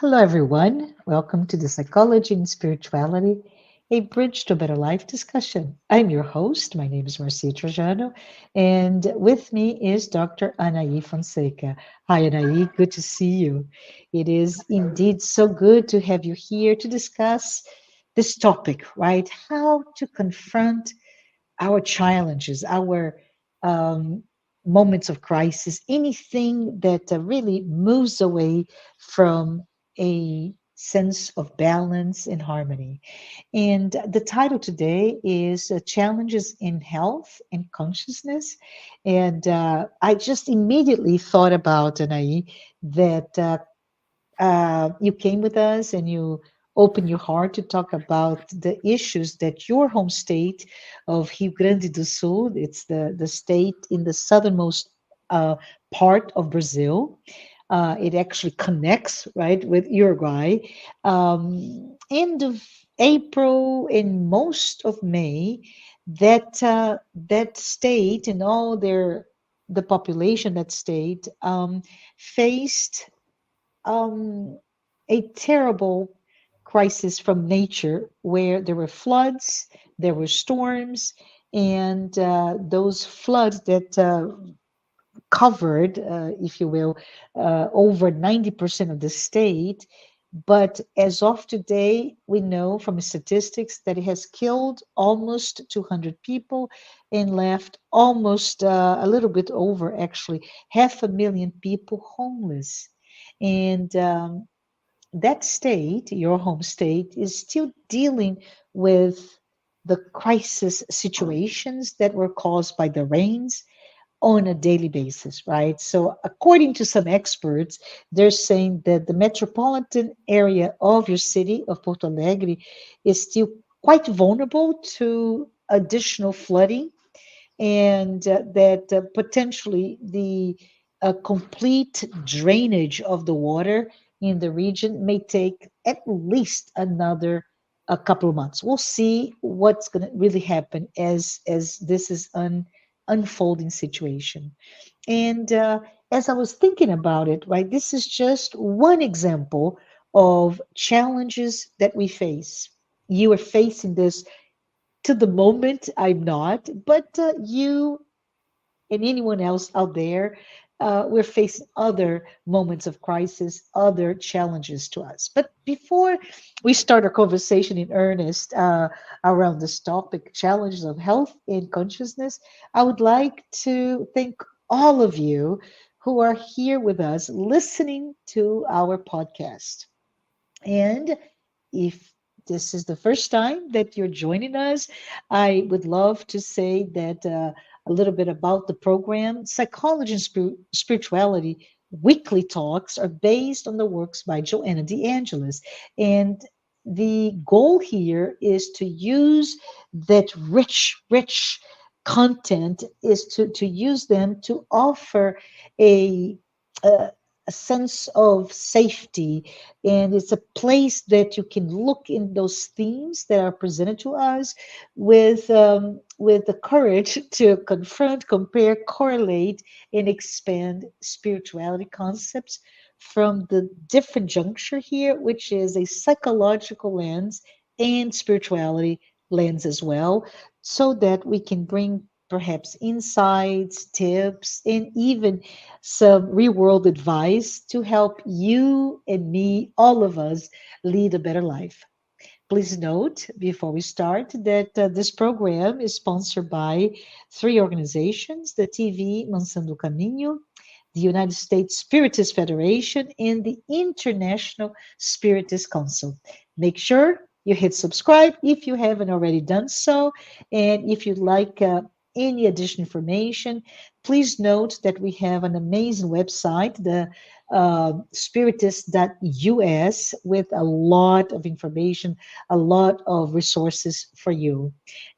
Hello, everyone. Welcome to the Psychology and Spirituality, a Bridge to a Better Life discussion. I'm your host. My name is Marcia Trajano, and with me is Dr. Anahy Fonseca. Hi, Anahy. Good to see you. It is indeed so good to have you here to discuss this topic, right? How to confront our challenges, our um, moments of crisis, anything that really moves away from a sense of balance and harmony. And the title today is Challenges in Health and Consciousness. And I just immediately thought about, Anai, that you came with us and you opened your heart to talk about the issues that your home state of Rio Grande do Sul, it's the state in the southernmost uh, part of Brazil. It actually connects, right, with Uruguay. End of April and most of May, that state and all the population that state faced um, a terrible crisis from nature where there were floods, there were storms, and those floods that covered, if you will, over 90% of the state. But as of today, we know from statistics that it has killed almost 200 people and left almost a little bit over, actually, 500,000 people homeless. And that state, your home state, is still dealing with the crisis situations that were caused by the rains on a daily basis, right? So, according to some experts, they're saying that the metropolitan area of your city of Porto Alegre is still quite vulnerable to additional flooding, and that potentially the complete drainage of the water in the region may take at least another a couple of months. We'll see what's going to really happen as this is an unfolding situation. And as I was thinking about it, right, this is just one example of challenges that we face. You are facing this to the moment. I'm not, but you and anyone else out there, we're facing other moments of crisis, other challenges to us. But before we start our conversation in earnest around this topic, challenges of health and consciousness, I would like to thank all of you who are here with us listening to our podcast. And if this is the first time that you're joining us, I would love to say that a little bit about the program. Psychology and Spirituality weekly talks are based on the works by Joanna de Angelis. And the goal here is to use that rich content is to use them to offer a, a a sense of safety, and it's a place that you can look in those themes that are presented to us with the courage to confront, compare, correlate, and expand spirituality concepts from the different juncture here, which is a psychological lens and spirituality lens as well, so that we can bring perhaps insights, tips, and even some real world advice to help you and me, all of us, lead a better life. Please note before we start that this program is sponsored by three organizations: the TV Mansando Caminho, the United States Spiritist Federation, and the International Spiritist Council. Make sure you hit subscribe if you haven't already done so. And if you'd like any additional information, please note that we have an amazing website, the spiritist.us, with a lot of information, a lot of resources for you.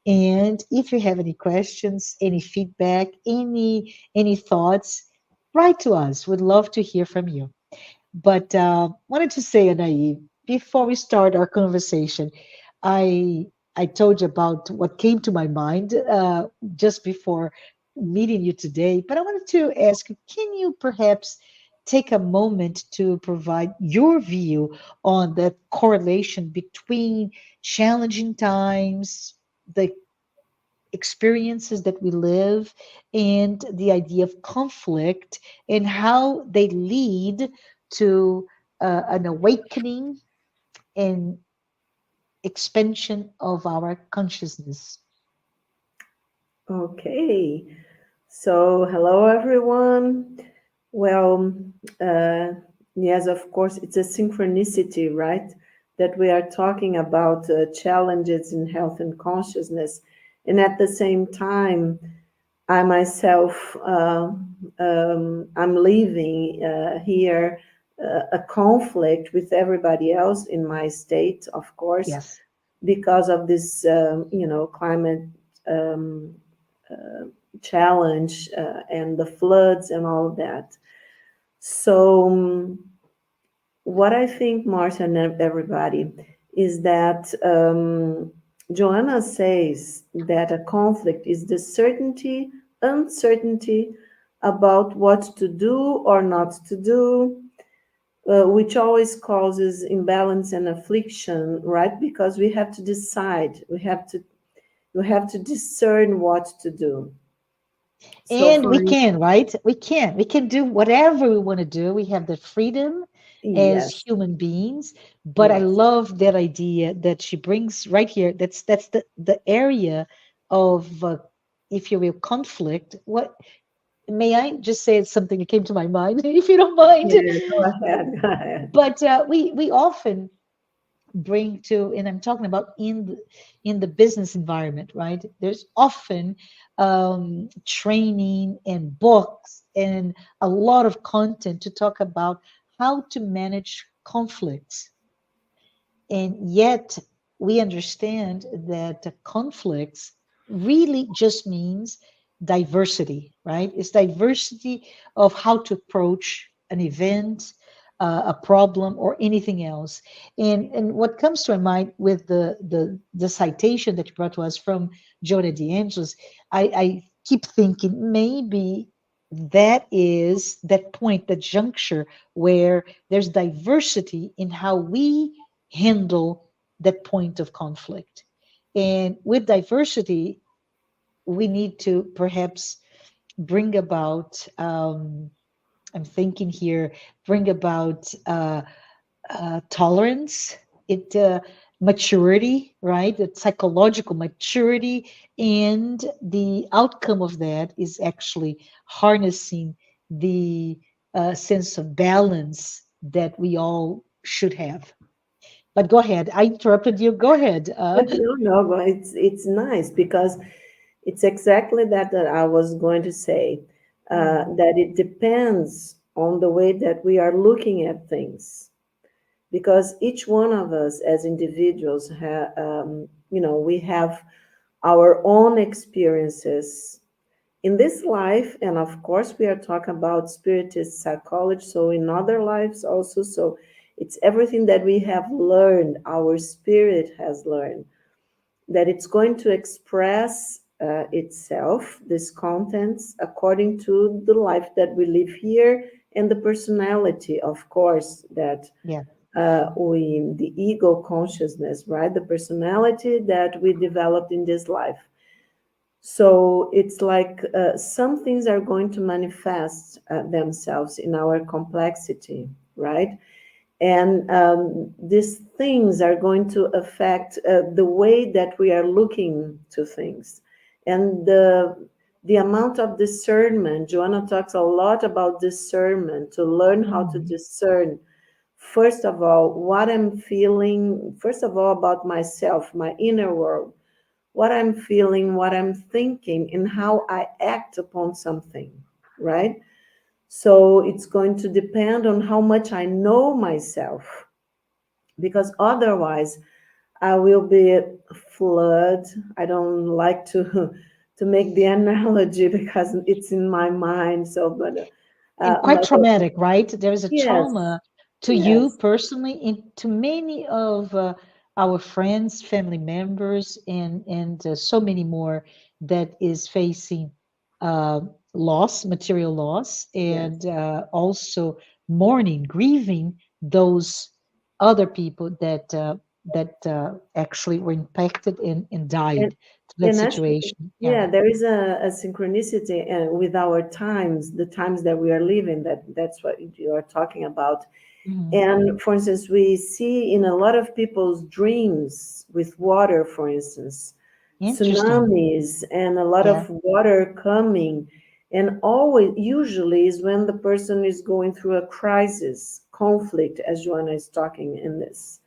And if you have any questions, any feedback, any thoughts, write to us. We'd love to hear from you. But wanted to say, Anaí, before we start our conversation, I I told you about what came to my mind just before meeting you today. But I wanted to ask you, can you perhaps take a moment to provide your view on the correlation between challenging times, the experiences that we live, and the idea of conflict, and how they lead to an awakening and expansion of our consciousness. Okay. So, hello everyone. Well, uh, yes, of course, it's a synchronicity, right? That we are talking about challenges in health and consciousness. And at the same time, I myself, I'm living here a conflict with everybody else in my state, of course, Yes. because of this, climate um, challenge and the floods and all of that. So, what I think, Marcia and everybody, is that Joanna says that a conflict is the certainty, uncertainty about what to do or not to do, which always causes imbalance and affliction, right? Because we have to decide, we have to discern what to do. So, And for we can, right? We can do whatever we want to do. We have the freedom as yes, human beings. But I yes. love that idea that she brings right here. That's the area of, if you will, conflict. What may I just say? It's something that came to my mind, if you don't mind. Yeah, go ahead, go ahead. But we often bring to, and I'm talking about in the business environment, right? There's often training and books and a lot of content to talk about how to manage conflicts, and yet we understand that the conflicts really just means diversity, right? It's diversity of how to approach an event, a problem, or anything else. And what comes to my mind with the citation that you brought to us from Joanna de Angelis, I keep thinking maybe that is that point, that juncture where there's diversity in how we handle that point of conflict. And with diversity, we need to perhaps bring about, I'm thinking here, bring about tolerance, it maturity, right? The psychological maturity, and the outcome of that is actually harnessing the sense of balance that we all should have. But go ahead. I interrupted you. Go ahead. No, no, but it's nice because it's exactly that I was going to say. Mhm. That it depends on the way that we are looking at things, because each one of us as individuals, we have our own experiences in this life, and of course we are talking about spiritist psychology, so in other lives also. So it's everything that we have learned, our spirit has learned, that it's going to express itself, these contents, according to the life that we live here, and the personality, of course, that Yeah. the ego consciousness, right? The personality that we developed in this life. So it's like some things are going to manifest themselves in our complexity, right? And these things are going to affect the way that we are looking to things, and the amount of discernment. Joanna talks a lot about discernment, to learn how to Mhm. discern, first of all, what I'm feeling, first of all, about myself, my inner world, what I'm feeling, what I'm thinking, and how I act upon something, right? So it's going to depend on how much I know myself, because otherwise I will be flood. I don't like to to make the analogy because it's in my mind. So, but And quite but traumatic, right? There is a yes, trauma to you yes, personally, and to many of our friends, family members, and so many more that is facing uh, loss, material loss, yes, and also mourning, grieving those other people that actually were impacted and And died to that and actually, situation. Yeah. yeah, there is a synchronicity with our times, the times that we are living. That's what you are talking about. Hmm. And for instance, we see in a lot of people's dreams with water, for instance, Interesting. tsunamis and a lot Yeah. of water coming. And always, usually, is when the person is going through a crisis, conflict, as Joanna is talking in this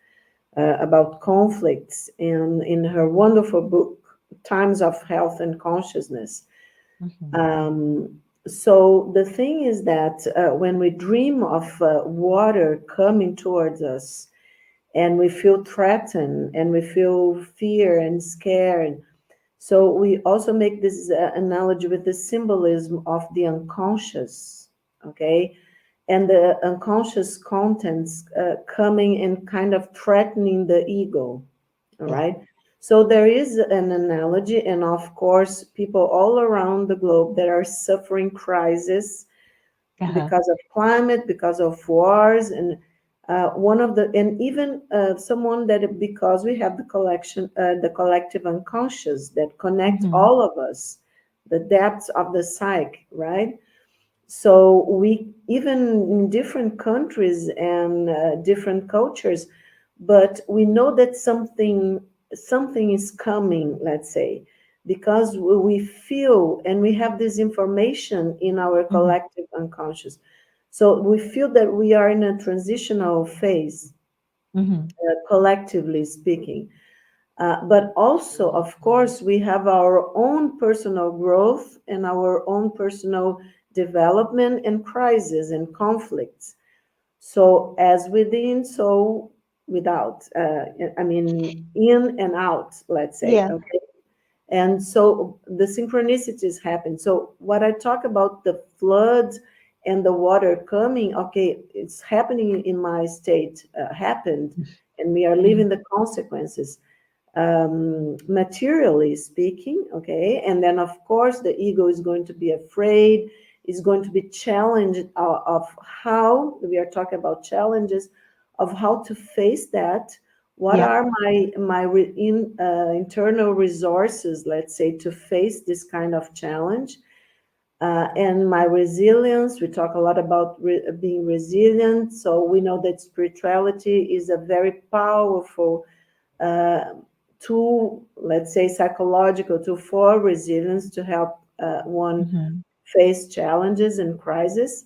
about conflicts in her wonderful book, Times of Health and Consciousness. Hmm. So the thing is that when we dream of water coming towards us and we feel threatened and we feel fear and scared, so we also make this analogy with the symbolism of the unconscious, okay? And the unconscious contents coming and kind of threatening the ego, all Yeah. right? So there is an analogy, and of course, people all around the globe that are suffering crisis Uh-huh. because of climate, because of wars, and one of the, and even someone that because we have the collection, the collective unconscious that connect Hmm. all of us, the depths of the psyche, right? So we even in different countries and different cultures, but we know that something is coming, let's say, because we feel and we have this information in our Hmm. collective unconscious. So we feel that we are in a transitional phase, Hmm. collectively speaking. But also, of course, we have our own personal growth and our own personal development and crises and conflicts. So, as within, so without. I mean, in and out, let's say. Yeah. Okay. And so the synchronicities happen. So, what I talk about the floods and the water coming, okay, it's happening in my state, happened, and we are Hmm. living the consequences materially speaking, okay? And then, of course, the ego is going to be afraid, is going to be challenged of how we are talking about challenges of how to face that. What Yeah. are internal resources, let's say, to face this kind of challenge? And my resilience, we talk a lot about being resilient. So we know that spirituality is a very powerful uh, tool, let's say psychological tool for resilience to help one Hmm. face challenges and crises.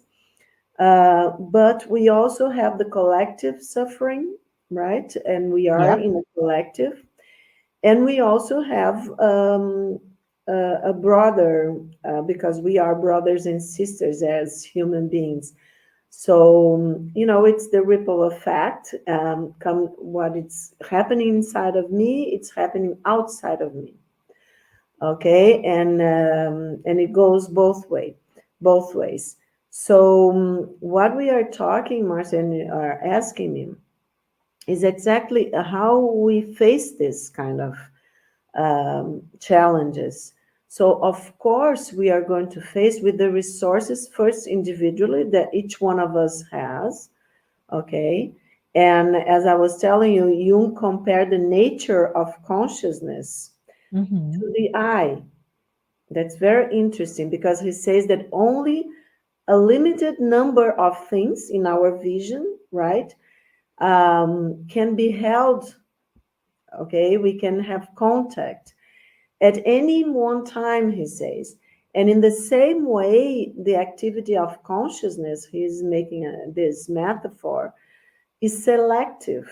But we also have the collective suffering, right? And we are Yeah. in a collective. And we also have a brother, because we are brothers and sisters as human beings. So, it's the ripple effect. Come what it's happening inside of me, it's happening outside of me. Okay, and it goes both ways. So, what we are talking, Marcia, and you are asking me, is exactly how we face this kind of challenges. So, of course, we are going to face with the resources first individually that each one of us has. Okay. And as I was telling you, Jung compared the nature of consciousness Hmm. to the eye. That's very interesting because he says that only a limited number of things in our vision, right, can be held. Okay. We can have contact at any one time, he says. And in the same way, the activity of consciousness, he's making this metaphor, is selective.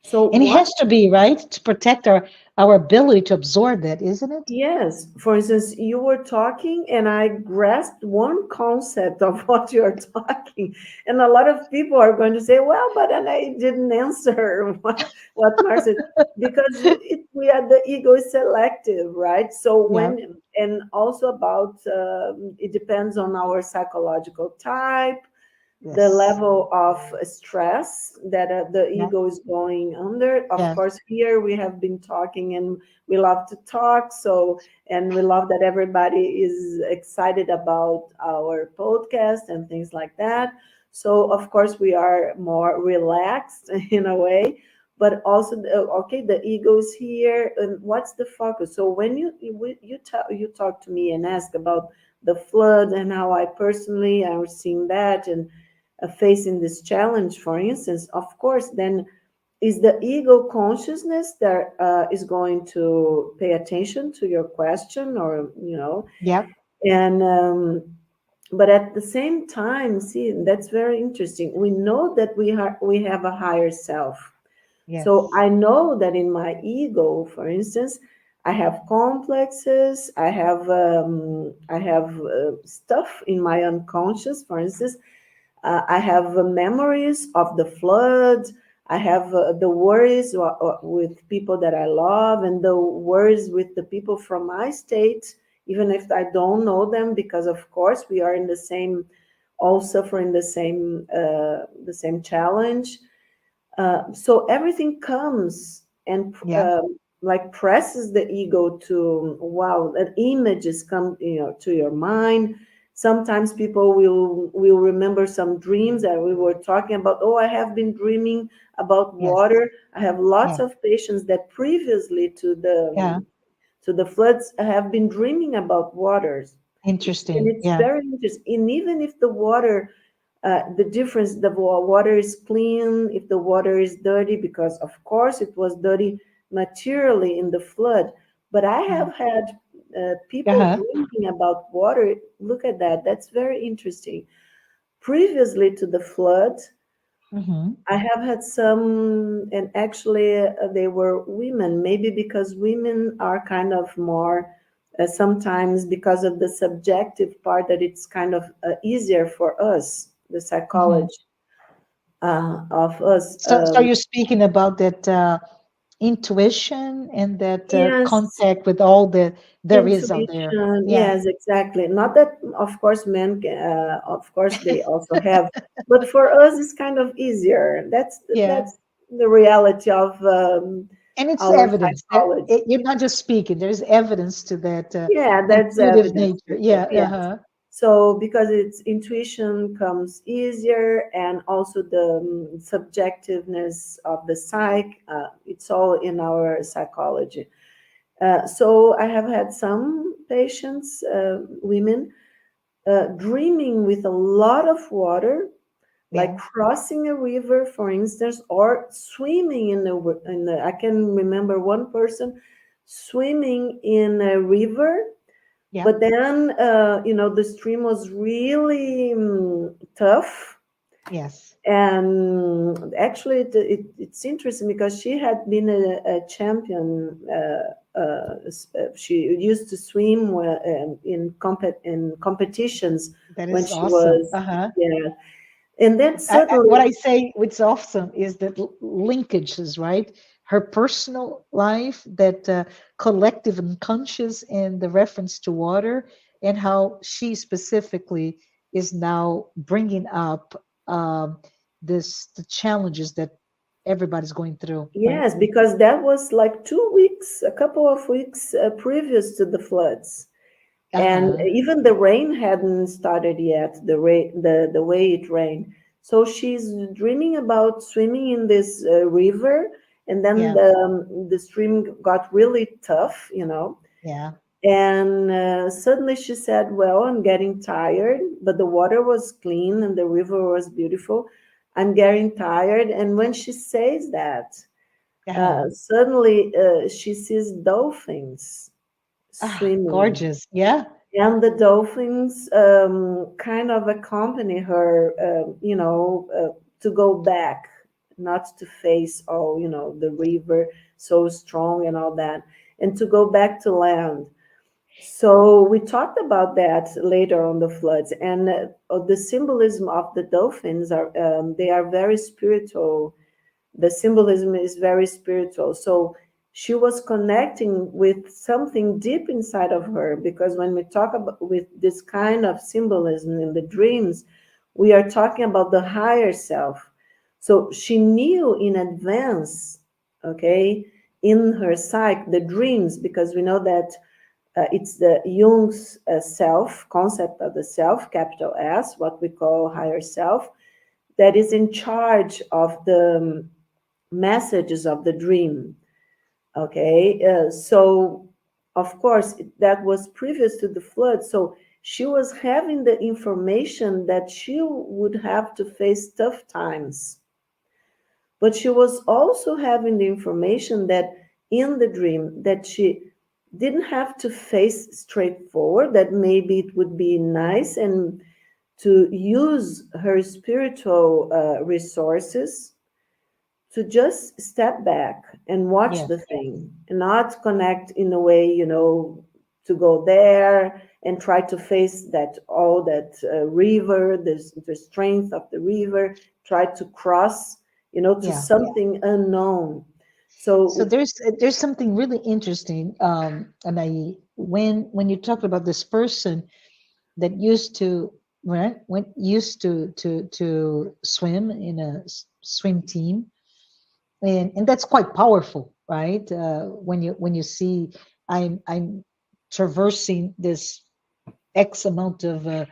So And it what? has to be, right, to protect our ability to absorb that, isn't it? Yes. For instance, you were talking and I grasped one concept of what you're talking. And a lot of people are going to say, well, but then I didn't answer what Marcia, because we are the ego is selective, right? So Yeah. and also about, it depends on our psychological type, the Yes. level of stress that the Yeah. ego is going under. Of Yeah. course, here we have been talking and we love to talk. So, and we love that everybody is excited about our podcast and things like that. So of course we are more relaxed in a way, but also okay, the ego is here, and what's the focus? So when you talk to me and ask about the flood and how I personally am seeing that and facing this challenge, for instance, of course, then is the ego consciousness that is going to pay attention to your question, or Yep. and but at the same time, see, that's very interesting. We know that we have a higher self. So Yes. I know that in my ego, for instance, I have complexes. I have stuff in my unconscious. For instance, I have memories of the flood. I have the worries with people that I love, and the worries with the people from my state, even if I don't know them, because of course we are in the same, all suffering the same challenge. So everything comes and Yeah. like presses the ego to, wow, that images come, to your mind. Sometimes people will remember some dreams that we were talking about. Oh, I have been dreaming about Yes. water. I have Yeah. lots of patients that previously Yeah. to the floods have been dreaming about waters. And Interesting. it's Yeah. very interesting. And even if the water, the difference, the water is clean, if the water is dirty, because of course it was dirty materially in the flood. But I Mm. have had people Uh-huh. dreaming about water. Look at that. That's very interesting. Previously to the flood, Mm-hmm. I have had some, and actually they were women, maybe because women are kind of more, sometimes because of the subjective part, that it's kind of easier for us, the Mm-hmm. psychology of us. So you're speaking about that intuition and that Yes, contact with all the there is out there. intuition, Yeah. yes, exactly. Not that, of course, men, of course, they also have, but for us, it's kind of easier. Yeah. That's the reality of And it's our evidence. psychology. You're not just speaking. There's evidence to that Yeah, that's intuitive evidence. nature. Yeah. Yes. Uh-huh. So because it's intuition comes easier, and also the subjectiveness of the psyche, it's all in our psychology. So I have had some patients, women, dreaming with a lot of water, like Yeah. crossing a river, for instance, or swimming I can remember one person swimming in a river, Yeah. but then the stream was really tough. Yes. And actually it's interesting because she had been a champion. She used to swim in competitions That when is she awesome. was, Uh-huh. yeah. And then What suddenly, I say, what's awesome is that linkages, right? Her personal life, that collective unconscious, and the reference to water, and how she specifically is now bringing up the challenges that everybody's going through, right? yes, because that was like 2 weeks, a couple of weeks previous to the floods. And Uh-huh. even the rain hadn't started yet, the way it rained. So she's dreaming about swimming in this river, and then Yeah. the stream got really tough, Yeah. and suddenly she said, well, I'm getting tired, but the water was clean and the river was beautiful. I'm getting tired. And when she says that, Uh-huh. suddenly she sees dolphins Ah, swimming, gorgeous. Yeah. and the dolphins kind of accompany her, to go back, not to face all, the river so strong and all that, and to go back to land. So we talked about that later on the floods, and the symbolism of the dolphins are, they are very spiritual. The symbolism is very spiritual. So she was connecting with something deep inside of her, because when we talk about with this kind of symbolism in the dreams, we are talking about the higher self. So she knew in advance, okay, in her psyche, the dreams, because we know that it's the Jung's self concept of the self, capital S, what we call higher self. that is in charge of the messages of the dream. Okay, so of course that was previous to the flood. So she was having the information that she would have to face tough times, but she was also having the information that in the dream that she didn't have to face straightforward, that maybe it would be nice and to use her spiritual resources to just step back and watch Yeah, the thing and not connect in a way, to go there and try to face that all that river, the strength of the river, try to cross, to yeah. something unknown. So So, there's something really interesting, and I when you talk about this person that used to right went used to swim in a swim team, and that's quite powerful, right? When you see I'm traversing this X amount of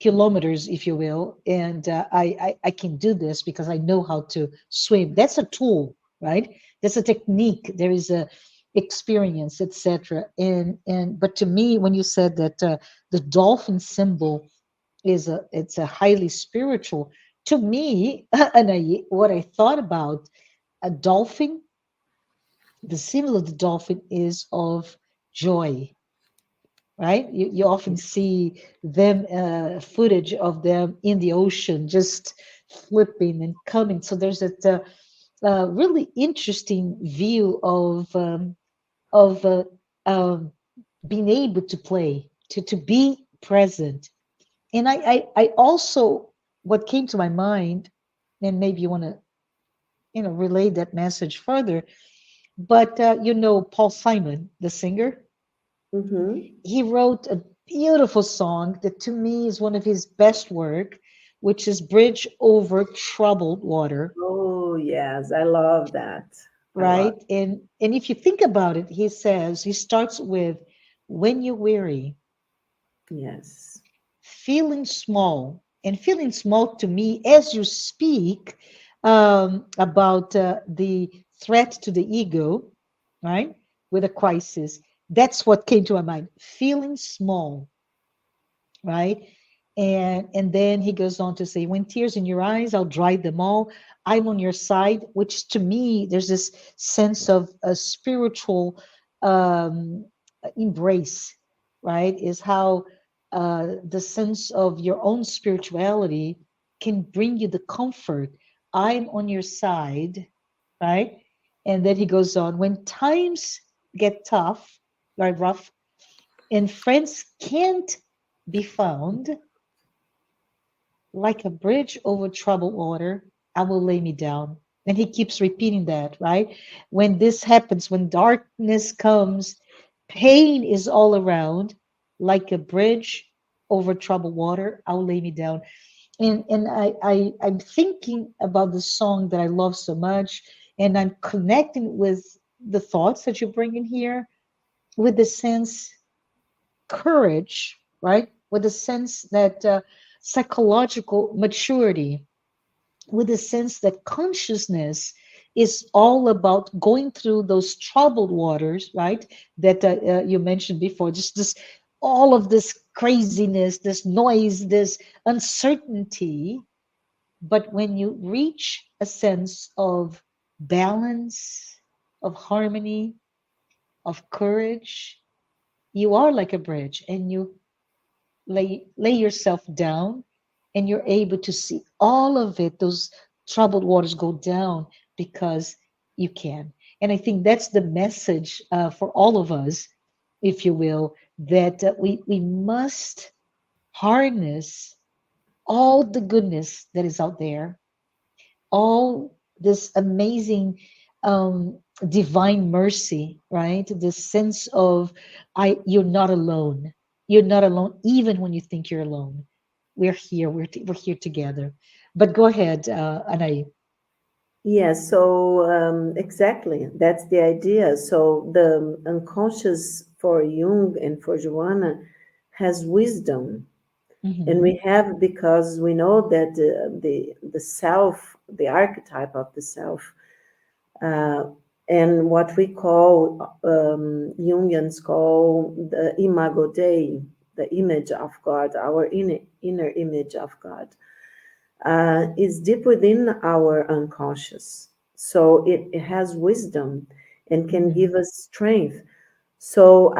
kilometers, if you will, and I can do this because I know how to swim. That's a tool, right? That's a technique. There is a experience, etc. And but to me, when you said that the dolphin symbol it's a highly spiritual, to me, and what I thought about a dolphin, the symbol of the dolphin is of joy, right? You often see them footage of them in the ocean, just flipping and coming. So there's a really interesting view of um, being able to play, to be present. And I also, what came to my mind, and maybe you want to relay that message further, but Paul Simon, the singer, mhm. he wrote a beautiful song that to me is one of his best work, which is Bridge Over Troubled Water, Oh, yes, I love that. I love. right? And if you think about it, he starts with, when you're weary, Yes. feeling small, and feeling small to me as you speak about the threat to the ego, right? With a crisis. That's what came to my mind. Feeling small, right? And then he goes on to say, when tears in your eyes, I'll dry them all. I'm on your side, which to me, there's this sense of a spiritual um, embrace, right? Is how the sense of your own spirituality can bring you the comfort. I'm on your side, right? And then he goes on, when times get tough, right, rough, and friends can't be found, like a bridge over troubled water, I will lay me down. And he keeps repeating that, right? When this happens, when darkness comes, pain is all around, like a bridge over troubled water, I'll lay me down. And I'm thinking about the song that I love so much, and I'm connecting with the thoughts that you bring in here with the sense courage, right? With a sense that psychological maturity, with a sense that consciousness is all about going through those troubled waters, right? That you mentioned before, just this, all of this craziness, this noise, this uncertainty. But when you reach a sense of balance, of harmony, of courage, you are like a bridge, and you lay yourself down, and you're able to see all of it, those troubled waters go down, because you can. And I think that's the message for all of us, if you will, that we must harness all the goodness that is out there, all this amazing divine mercy, right? This sense of you're not alone. You're not alone, even when you think you're alone. We're here. We're here together. But go ahead, Anaí. Yes, so exactly, that's the idea. So the unconscious for Jung and for Joanna has wisdom. And we Mhm. have, because we know that the self, the archetype of the self, uh, and what we call, Jungians call the imago Dei, the image of God, our inner image of God, is deep within our unconscious. So it has wisdom and can Mhm. give us strength. So,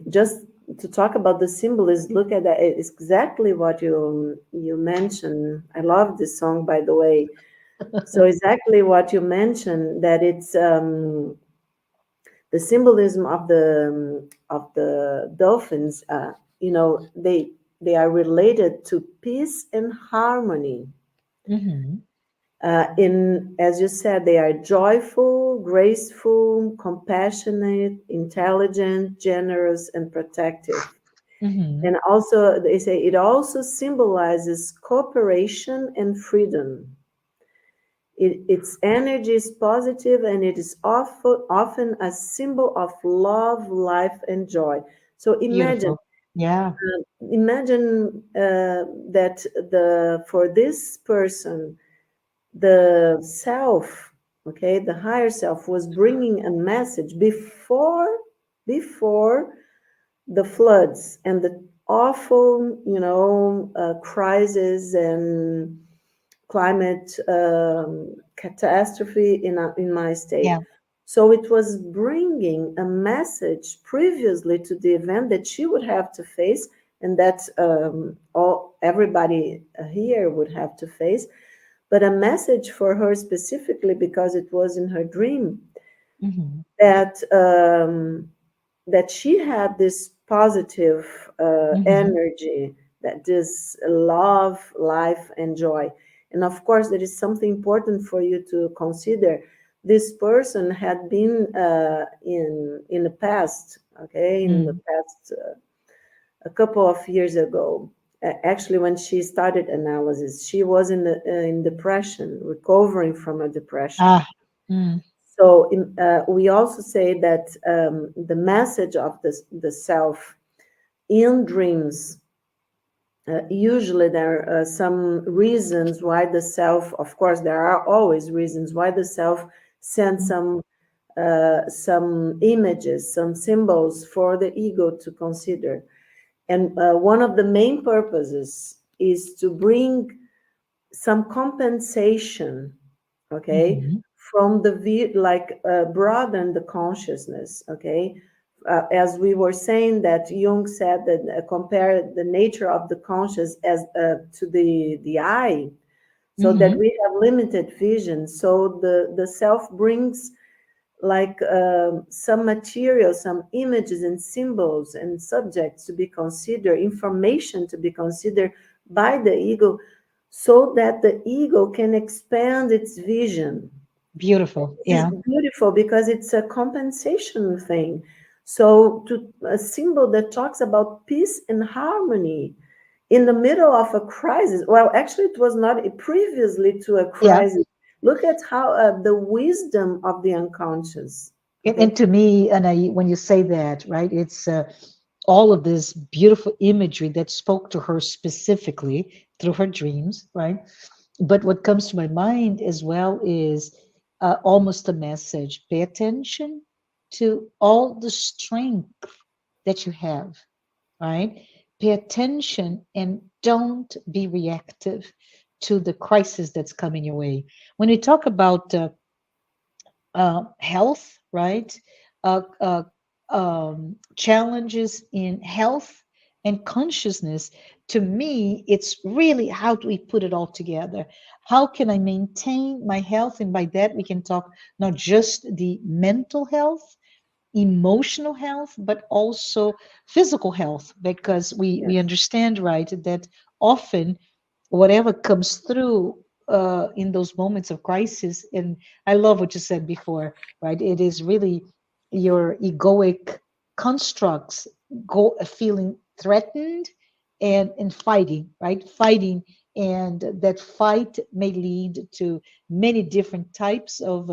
just to talk about the symbol is, look at that. It's exactly what you mentioned. I love this song, by the way. So exactly what you mentioned, that it's, the symbolism of the dolphins. They are related to peace and harmony. Mhm. In, as you said, they are joyful, graceful, compassionate, intelligent, generous, and protective. Mhm. And also, they say it also symbolizes cooperation and freedom. Its energy is positive, and it is often a symbol of love, life, and joy. So imagine, Beautiful. Yeah. that the for this person, the self, okay, the higher self was bringing a message before the floods and the awful, crisis and climate, catastrophe in my state. Yeah. So it was bringing a message previously to the event that she would have to face, and that, all everybody here would have to face, but a message for her specifically, because it was in her dream, Mhm. that, that she had this positive, Mhm. energy, that this love, life, and joy. And of course, there is something important for you to consider. This person had been, in the past, okay, in the Mm. past, a couple of years ago. Actually, when she started analysis, she was in depression, recovering from a depression. Ah. Mm. So, we also say that, the message of the self in dreams, usually there are some reasons why the self, of course, there are always reasons why the self sends Mm. some images, some symbols for the ego to consider. And, one of the main purposes is to bring some compensation, okay, Mhm. from like, broaden the consciousness, okay. As we were saying, that Jung said that, compare the nature of the conscious as, to the eye, so that Mhm. we have limited vision. So the self brings, like, some material, some images and symbols and subjects to be considered, information to be considered by the ego, so that the ego can expand its vision. Beautiful. This is Yeah. beautiful because it's a compensation thing. So, to a symbol that talks about peace and harmony in the middle of a crisis. Well, actually, it was not previously to a Yeah. crisis. Look at how, the wisdom of the unconscious. And Okay. to me, and when you say that, right, it's all of this beautiful imagery that spoke to her specifically through her dreams, right? But what comes to my mind as well is almost a message: pay attention to all the strength that you have, right? Pay attention and don't be reactive to the crisis that's coming your way. When we talk about health, right? Uh, challenges in health and consciousness. To me, it's really how do we put it all together? How can I maintain my health? And by that, we can talk not just the mental health, emotional health, but also physical health, because we Yes. understand, right, that often whatever comes through in those moments of crisis. And I love what you said before, right? It is really your egoic constructs feeling threatened and fighting, right? Fighting, and that fight may lead to many different types of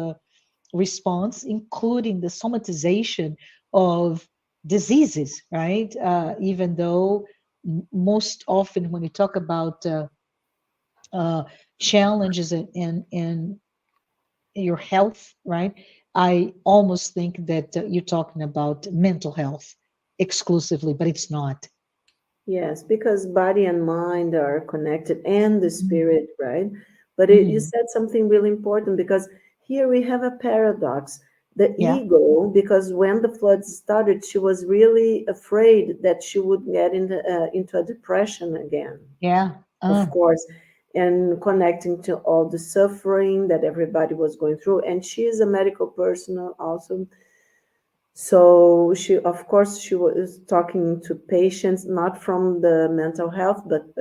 response, including the somatization of diseases, right? Even though most often when you talk about uh, challenges in your health, right? I almost think that you're talking about mental health exclusively, but it's not. Yes, because body and mind are connected and the Mm-hmm. spirit, right? But you Mm-hmm. said something really important because here we have a paradox. The Yeah, ego, because when the floods started, she was really afraid that she would get into a depression again, yeah. of course, and connecting to all the suffering that everybody was going through. And she is a medical person also, so she, of course, she was talking to patients, not from the mental health, but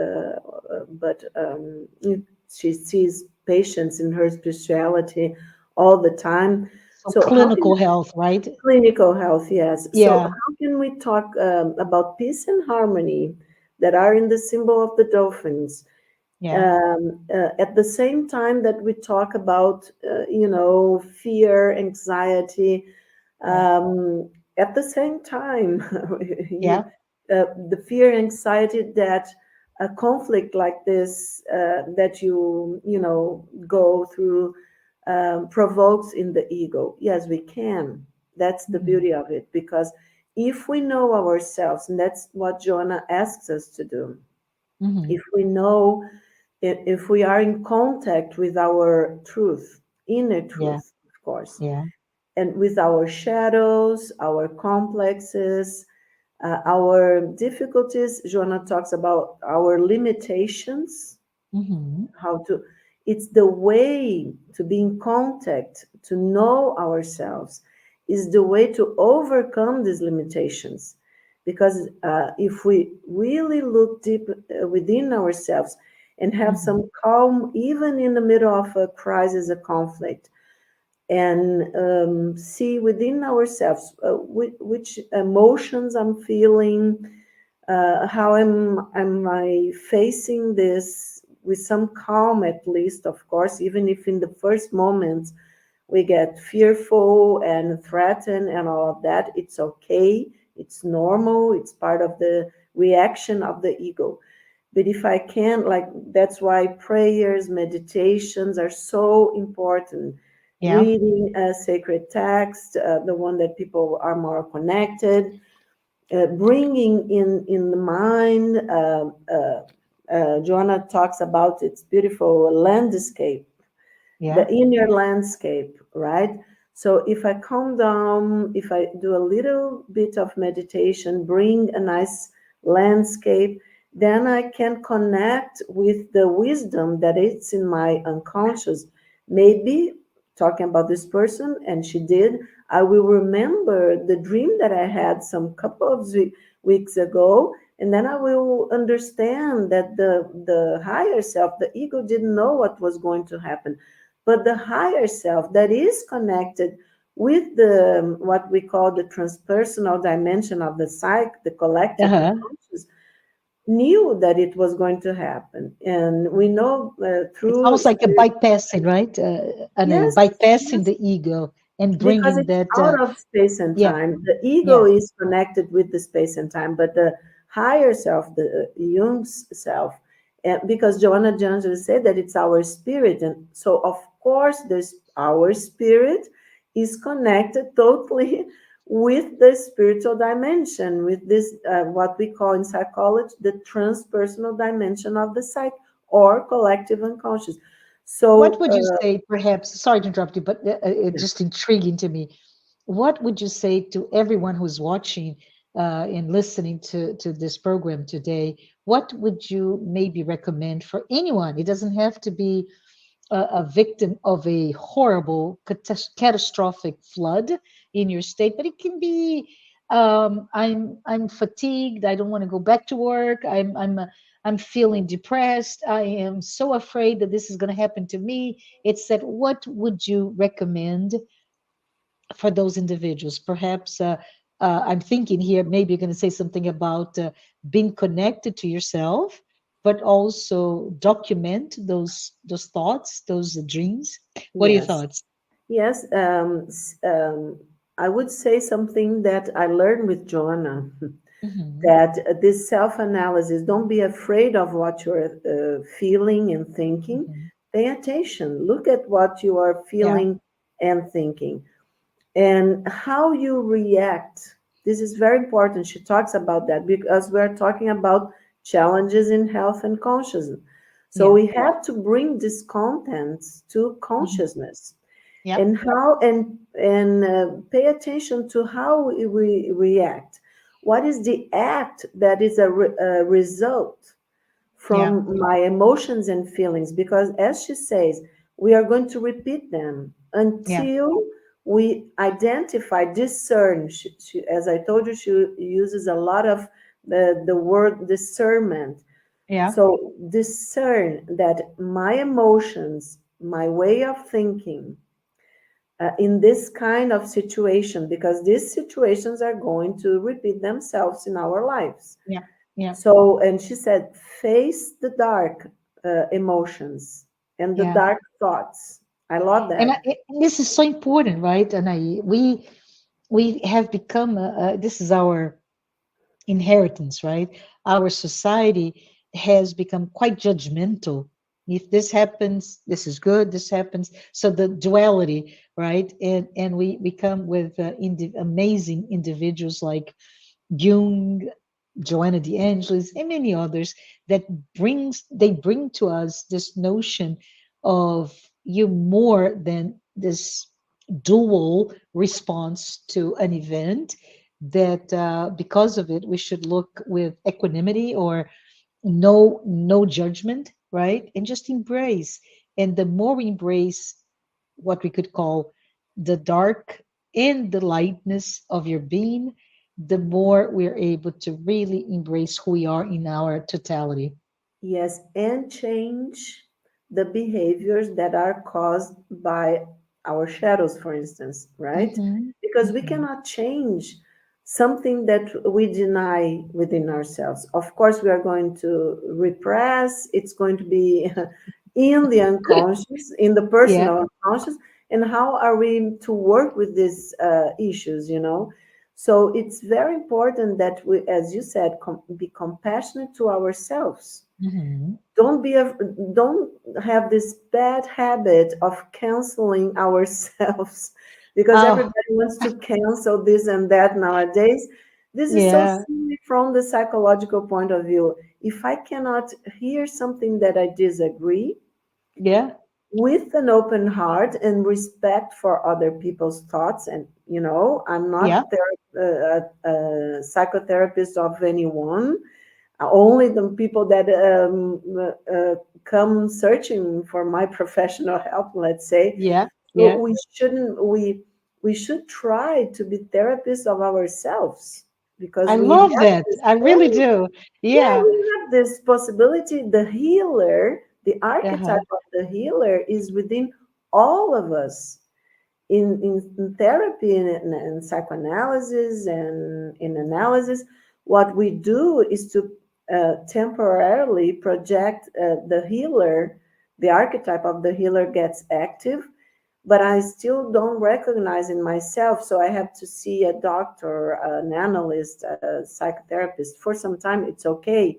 she sees patients in her spirituality all the time. So So how can clinical health, right? clinical health, yes. So Yeah, how can we talk about peace and harmony that are in the symbol of the dolphins? yeah, At the same time that we talk about, fear, anxiety, yeah, at the same time, you, yeah. the fear, anxiety that a conflict like this that go through provokes in the ego. Yes, we can. That's the Mm-hmm. beauty of it because if we know ourselves, and that's what Joanna asks us to do, Mm-hmm. if we know, if we are in contact with our truth, inner Yeah, truth, of course, yeah. and with our shadows, our complexes, our difficulties. Joanna talks about our limitations, Mm-hmm. how to, it's the way to be in contact, to know ourselves, is the way to overcome these limitations. Because if we really look deep within ourselves and have Mm-hmm. some calm, even in the middle of a crisis, a conflict, and see within ourselves which emotions I'm feeling, how am I facing this with some calm, at least, of course, even if in the first moments we get fearful and threatened and all of that. It's okay, it's normal, it's part of the reaction of the ego. But if I can, like, that's why prayers, meditations are so important. Yeah, Reading a sacred text, the one that people are more connected, bringing in the mind. Joanna talks about its beautiful landscape, the yeah, inner landscape, right? So if I calm down, if I do a little bit of meditation, bring a nice landscape, then I can connect with the wisdom that is in my unconscious. Maybe talking about this person, and she did, I will remember the dream that I had some couple of weeks ago, and then I will understand that the higher self, the ego, didn't know what was going to happen, but the higher self that is connected with the what we call the transpersonal dimension of the psyche, the collective uh-huh. unconscious, knew that it was going to happen. And we know It's through almost like a spirit. bypassing, right? And a Yes, bypassing yes, the ego and because bringing it's that. out of space and Yeah, time. The ego yeah, is connected with the space and time, but the higher self, the Jung's self, because Joanna de Angelis said that it's our spirit, and so of course, this our spirit is connected totally with the spiritual dimension, with this what we call in psychology the transpersonal dimension of the psyche or collective unconscious. what So would you say, perhaps? Sorry to interrupt you, but it's yeah, just intriguing to me. What would you say to everyone who's watching and listening to this program today? What would you maybe recommend for anyone? It doesn't have to be a victim of a horrible catastrophic flood in your state, but it can be I'm fatigued. I don't want to go back to work. I'm feeling depressed. I am so afraid that this is going to happen to me. It's that what would you recommend for those individuals? Perhaps I'm thinking here, maybe you're going to say something about being connected to yourself, but also document those thoughts, those dreams. What are your yes. thoughts? Yes, I would say something that I learned with Joanna. Mm-hmm. that this self-analysis, don't be afraid of what you're feeling and thinking. Mm-hmm. Pay attention, look at what you are Yeah. feeling and thinking, and how you react. This is very important. She talks about that because we're talking about challenges in health and consciousness. So Yeah. we have to bring this content to Mm-hmm. consciousness, Yeah. and how and pay attention to how we react. What is the act that is a result Yeah. from my emotions and feelings? Because as she says, we are going to repeat them Yeah. until we identify, discern. As I told you, she uses a lot of the word discernment. Yeah. So discern that my emotions, my way of thinking, in this kind of situation, because these situations are going to repeat themselves in our lives. Yeah. Yeah. So, and she said, face the dark emotions and the Yeah. dark thoughts. I love And, that. and this is so important, right? And we have become this is our inheritance, right? Our society has become quite judgmental. If this happens, this is good. This happens, so the duality, right? And we come with amazing individuals like Jung, Joanna de Angelis, and many others that bring to us this notion of you more than this dual response to an event, that because of it we should look with equanimity or no judgment, right? And just embrace. And the more we embrace what we could call the dark and the lightness of your being, the more we're able to really embrace who we are in our totality. Yes, and change the behaviors that are caused by our shadows, for instance, right? Hmm. Because we Hmm. cannot change something that we deny within ourselves. Of course, we are going to repress, it's going to be in the unconscious, in the Yeah. personal unconscious. And how are we to work with these issues, you know? So it's very important that we, as you said, be compassionate to ourselves. Hmm. Don't be a, don't have this bad habit of canceling ourselves because Oh, everybody wants to cancel this and that nowadays. This is so yeah. silly from the psychological point of view. If I cannot hear something that I disagree, Yeah. with an open heart and respect for other people's thoughts, and you know, I'm Yeah. not a psychotherapist of anyone, only the people that come searching for my professional help, let's say. Yeah. So Yeah. we shouldn't, we should try to be therapists of ourselves, because I we love have that. this I really very, do. yeah, Yeah. we have this possibility. The healer, the Uh-huh. archetype of the healer is within all of us. In therapy and psychoanalysis and in analysis, what we do is to temporarily project the healer, the archetype of the healer gets active, but I still don't recognize in myself. So I have to see a doctor, an analyst, a psychotherapist. For some time, it's okay.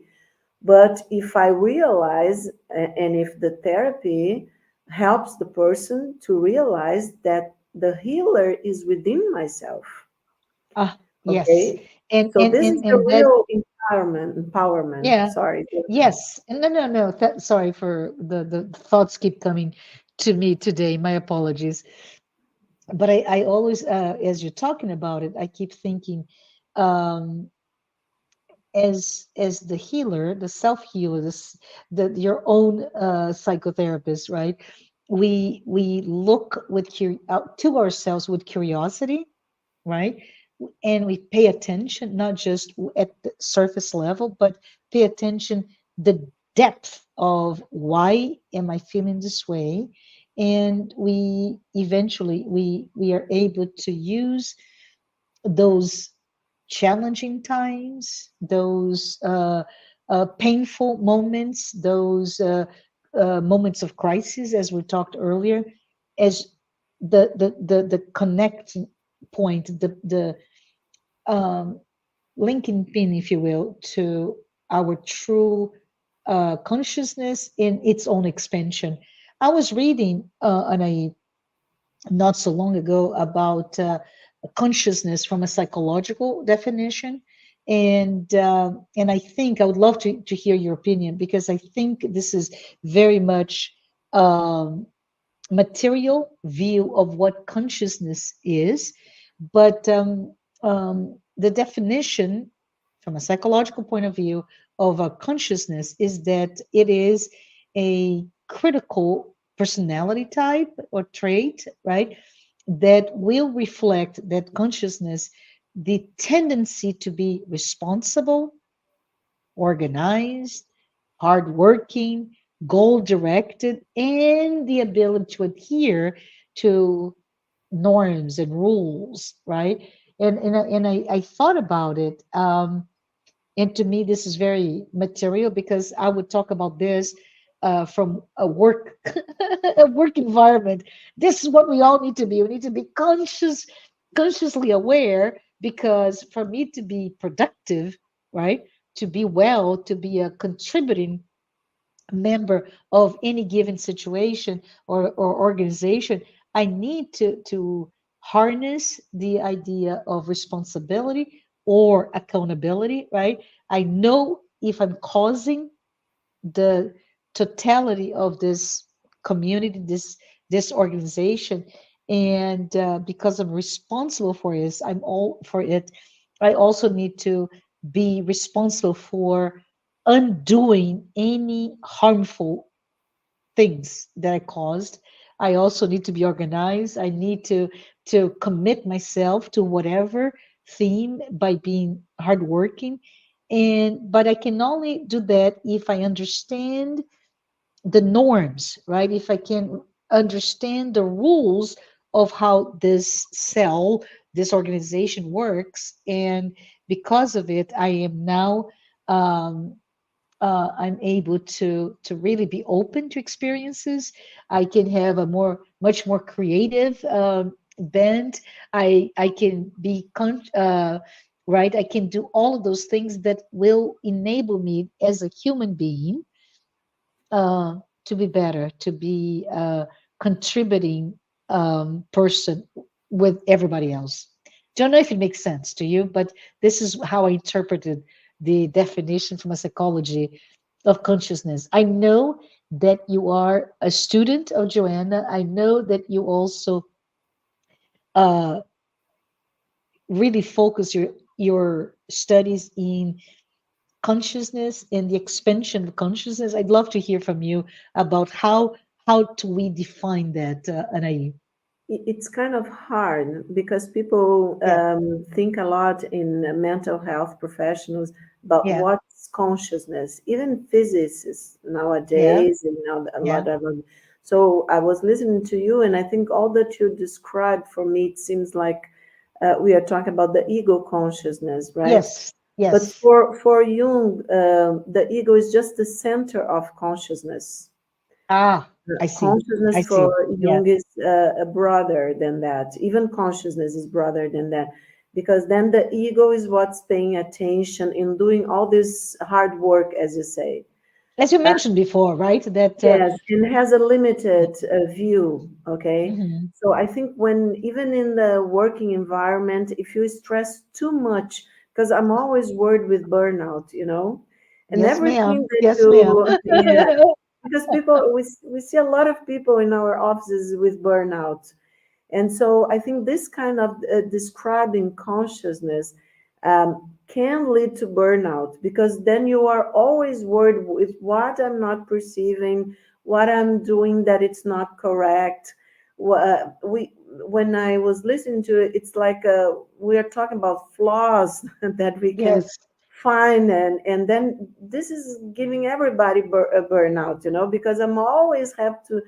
But if I realize, and if the therapy helps the person to realize that the healer is within myself, Ah, yes. okay? So this is the And that, real empowerment. Empowerment. yeah. Sorry. Yes. And no. Sorry for the thoughts keep coming to me today. My apologies. But I always, as you're talking about it, I keep thinking, um, as the healer, the self healer, the your own psychotherapist, right? We look with out to ourselves with curiosity, right? And we pay attention, not just at the surface level, but pay attention the depth of why am I feeling this way, and we eventually we are able to use those challenging times, those painful moments, those moments of crisis, as we talked earlier, as the connecting point, the linking pin, if you will, to our true consciousness in its own expansion. I was reading on a not so long ago about consciousness from a psychological definition, and I think I would love to hear your opinion, because I think this is very much um, material view of what consciousness is, but the definition from a psychological point of view of a consciousness is that it is a critical personality type or trait, right? That will reflect that consciousness, the tendency to be responsible, organized, hardworking, goal directed, and the ability to adhere to norms and rules, right? And I thought about it. And to me, this is very material, because I would talk about this from a work a work environment. This is what we all need to be. We need to be consciously aware, because for me to be productive, right, to be well, to be a contributing member of any given situation or organization, I need to harness the idea of responsibility or accountability, right? I know if I'm causing the totality of this community, this organization, and because I'm responsible for it, I'm all for it. I also need to be responsible for undoing any harmful things that I caused. I also need to be organized. I need to commit myself to whatever theme by being hardworking. And but I can only do that if I understand the norms, right? If I can understand the rules of how this cell, this organization works, and because of it, I am now um, I'm able to really be open to experiences. I can have a much more creative bent. I can be right. I can do all of those things that will enable me as a human being uh, to be better, to be a contributing person with everybody else. Don't know if it makes sense to you, but this is how I interpreted the definition from a psychology of consciousness. I know that you are a student of Joanna. I know that you also uh, really focus your studies in consciousness and the expansion of consciousness. I'd love to hear from you about how do we define that, Anaí? It's kind of hard because people Yeah, think a lot in mental health professionals about yeah, what's consciousness. Even physicists yeah, nowadays, a yeah. lot of them. So I was listening to you, and I think all that you described, for me, it seems like we are talking about the ego consciousness, right? Yes, But yes. for Jung, the ego is just the center of consciousness. Ah, I see. I Consciousness for see. Yeah, Jung is a broader than that. Even consciousness is broader than that, because then the ego is what's paying attention in doing all this hard work, as you say. as you Uh, mentioned before, right? That yes, and has a limited view. Okay, mhm. so I think when even in the working environment, if you stress too much, because I'm always worried with burnout, and Yes, everything ma'am. that Yes, ma'am. you, yeah, because people we see a lot of people in our offices with burnout, and so I think this kind of describing consciousness can lead to burnout, because then you are always worried with what I'm not perceiving, what I'm doing that it's not correct. We When I was listening to it, it's like we are talking about flaws that we can Yes, find, and then this is giving everybody a burnout, because I'm always have to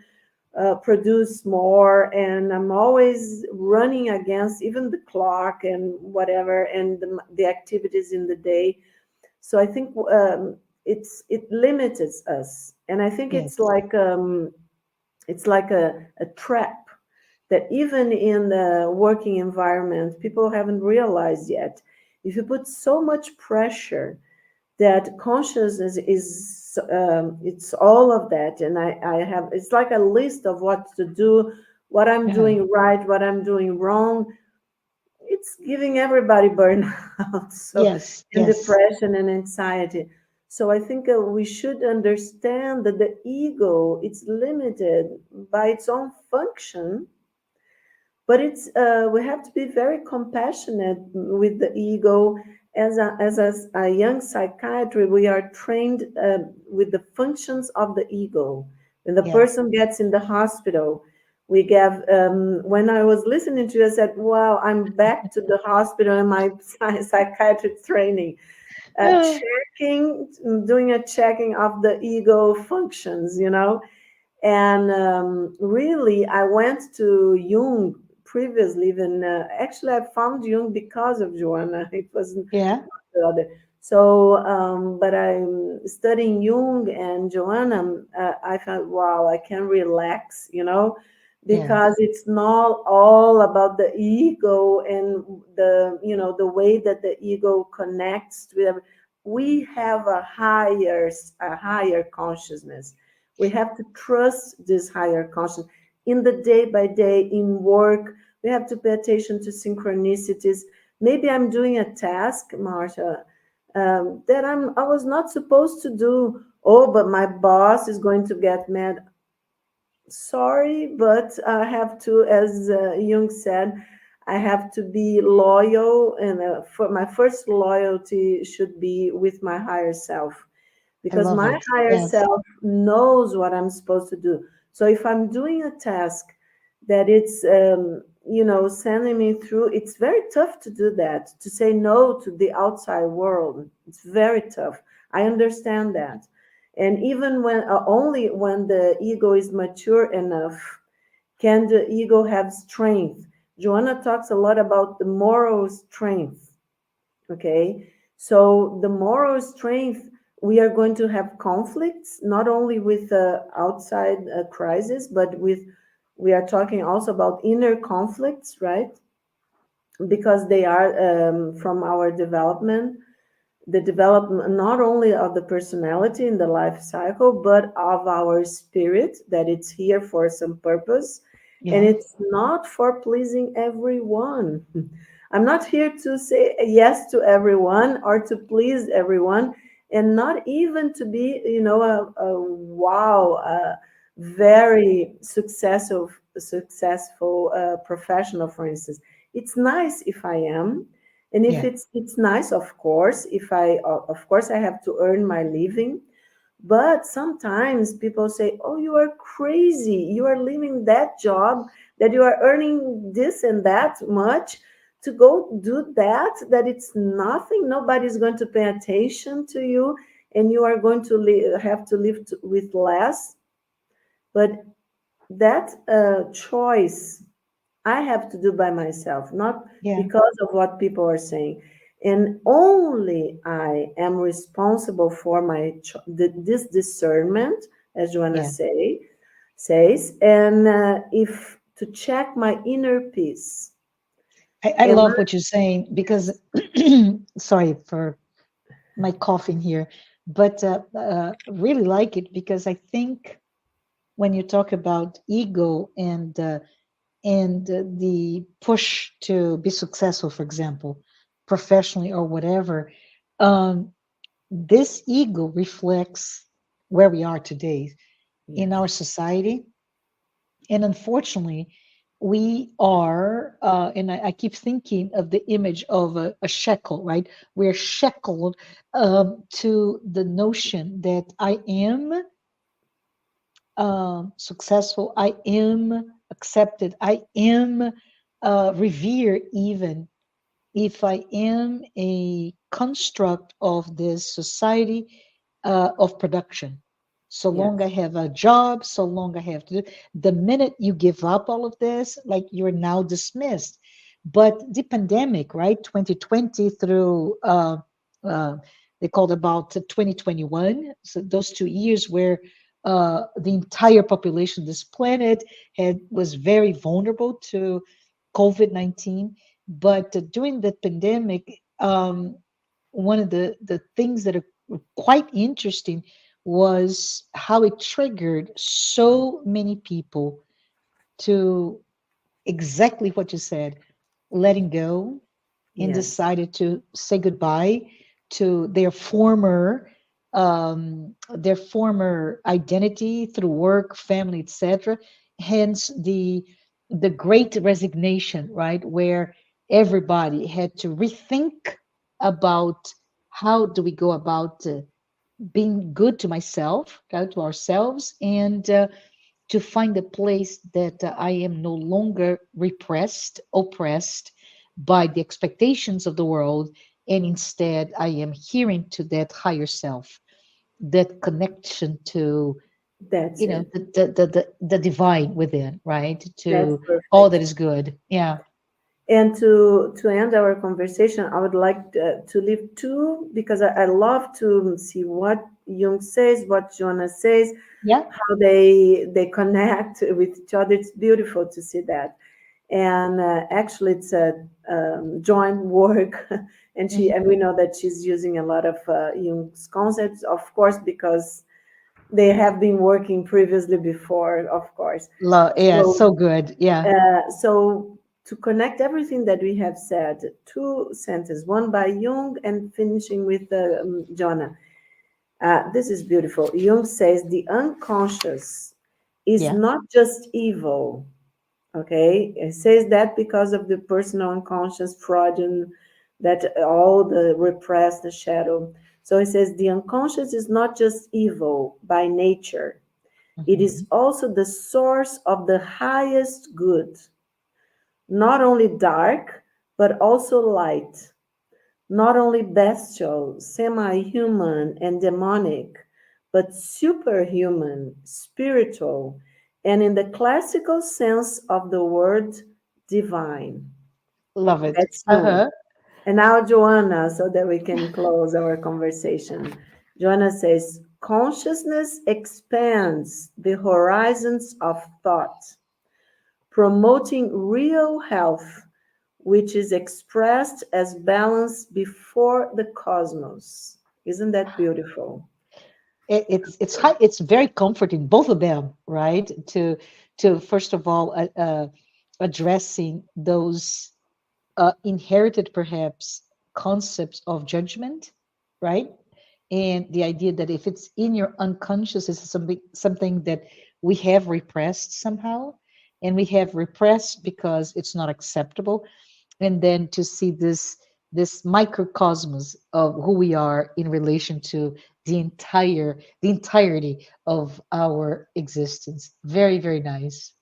produce more, and I'm always running against even the clock and whatever, and the activities in the day. So I think it limits us, and I think yes, it's like a trap that even in the working environment people haven't realized yet. if you put so much pressure that consciousness is it's all of that, and I have, it's like a list of what to do, what I'm Uh-huh. doing right, what I'm doing wrong. It's giving everybody burnout, so, Yes, and yes, depression and anxiety. So I think we should understand that the ego, it's limited by its own function, but it's we have to be very compassionate with the ego. As a young psychiatry, we are trained with the functions of the ego. When the yeah. person gets in the hospital, we give, when I was listening to you, I said, wow, I'm back to the hospital in my psychiatric training, Oh, checking, doing a checking of the ego functions, and really, I went to Jung previously. Even actually, I found Jung because of Joanna. It wasn't yeah, the other. So, but I'm studying Jung and Joanna. I found, wow, I can relax, yeah, because it's not all about the ego and the way that the ego connects with. We have a higher consciousness. We have to trust this higher consciousness in the day by day in work. We have to pay attention to synchronicities. Maybe I'm doing a task, Marcia, that I was not supposed to do. Oh, but my boss is going to get mad. Sorry, but I have to, as Jung said, I have to be loyal, and for my first loyalty should be with my higher self, I because love my it. higher Yes, self knows what I'm supposed to do. So if I'm doing a task that it's sending me through, it's very tough to do that, to say no to the outside world. It's very tough. I understand that. And even when only when the ego is mature enough can the ego have strength. Joanna talks a lot about the moral strength. Okay, so the moral strength, we are going to have conflicts not only with outside crisis, but with, we are talking also about inner conflicts, right? Because they are from our development, the development not only of the personality in the life cycle, but of our spirit, that it's here for some purpose, and yeah, it's not for pleasing everyone. I'm not here to say yes to everyone or to please everyone, and not even to be, a wow, very successful professional, for instance. It's nice if I am, and if yeah, it's nice, of course, if I of course I have to earn my living. But sometimes people say, oh, you are crazy, you are leaving that job that you are earning this and that much to go do that it's nothing, nobody's going to pay attention to you, and you are going to have to live with less. But that choice I have to do by myself, not yeah, because of what people are saying. And only I am responsible for this discernment, as Joanna yeah. says, and if to check my inner peace. I Am love I? what you're saying because, sorry for my coughing here, but really like it because I think when you talk about ego and the push to be successful, for example, professionally or whatever, um, this ego reflects where we are today in our Yes, society. And unfortunately, we are, and I keep thinking of the image of a shekel, right? We're shackled to the notion that I am successful, I am accepted, I am revered, even if I am a construct of this society of production. So long I yes, have a job, so long I have to do. The minute you give up all of this, like you're now dismissed. But the pandemic, right, 2020 through uh, they called about 2021, so those 2 years where the entire population of this planet was very vulnerable to COVID-19. But during the pandemic, um, one of the things that are quite interesting was how it triggered so many people to exactly what you said, letting go, and Yes, decided to say goodbye to their former identity through work, family, etc. Hence the great resignation, right, where everybody had to rethink about how do we go about being good to myself, to ourselves, and to find a place that I am no longer repressed, oppressed by the expectations of the world, and instead I am hearing to that higher self, that connection to, that's it. the divine within, right? That's To all that perfect. is good. Yeah. And to end our conversation, I would like to leave two because I love to see what Jung says, what Joanna says, Yeah. how they connect with each other. It's beautiful to see that. And actually, it's a joint work, and we know that she's using a lot of Jung's concepts, of course, because they have been working previously before, of course. Yeah, So so good. Yeah. so to connect everything that we have said, two sentences, one by Jung and finishing with Jonah. This is beautiful. Jung says the unconscious is Yeah. not just evil. Okay, it says that because of the personal unconscious Freudian, that all the repressed, the shadow. So it says the unconscious is not just evil by nature. It is Mhm. also the source of the highest good, not only dark, but also light, not only bestial, semi human, and demonic, but superhuman, spiritual, and in the classical sense of the word, divine. Love it. That's Jung. Uh-huh. And now, Joanna, so that we can close our conversation. Joanna says, consciousness expands the horizons of thought, promoting real health, which is expressed as balance before the cosmos. Isn't that beautiful? It's very comforting, both of them, right? To first of all, addressing those inherited perhaps concepts of judgment, right? And the idea that if it's in your unconscious, it's something that we have repressed somehow, and we have repressed because it's not acceptable. And then to see this microcosmos of who we are in relation to the entirety of our existence. Very, very nice.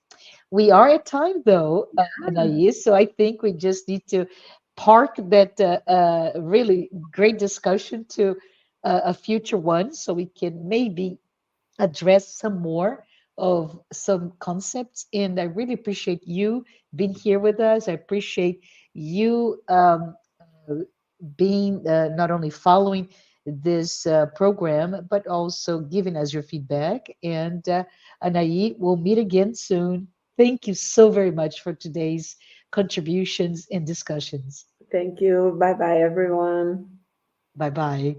We are at time though, Anais, so I think we just need to park that really great discussion to a future one, so we can maybe address some more of some concepts. And I really appreciate you being here with us. I appreciate you uh, being not only following this program, but also giving us your feedback. And Anaí, we'll meet again soon. Thank you so very much for today's contributions and discussions. Thank you. Bye bye, everyone. Bye bye.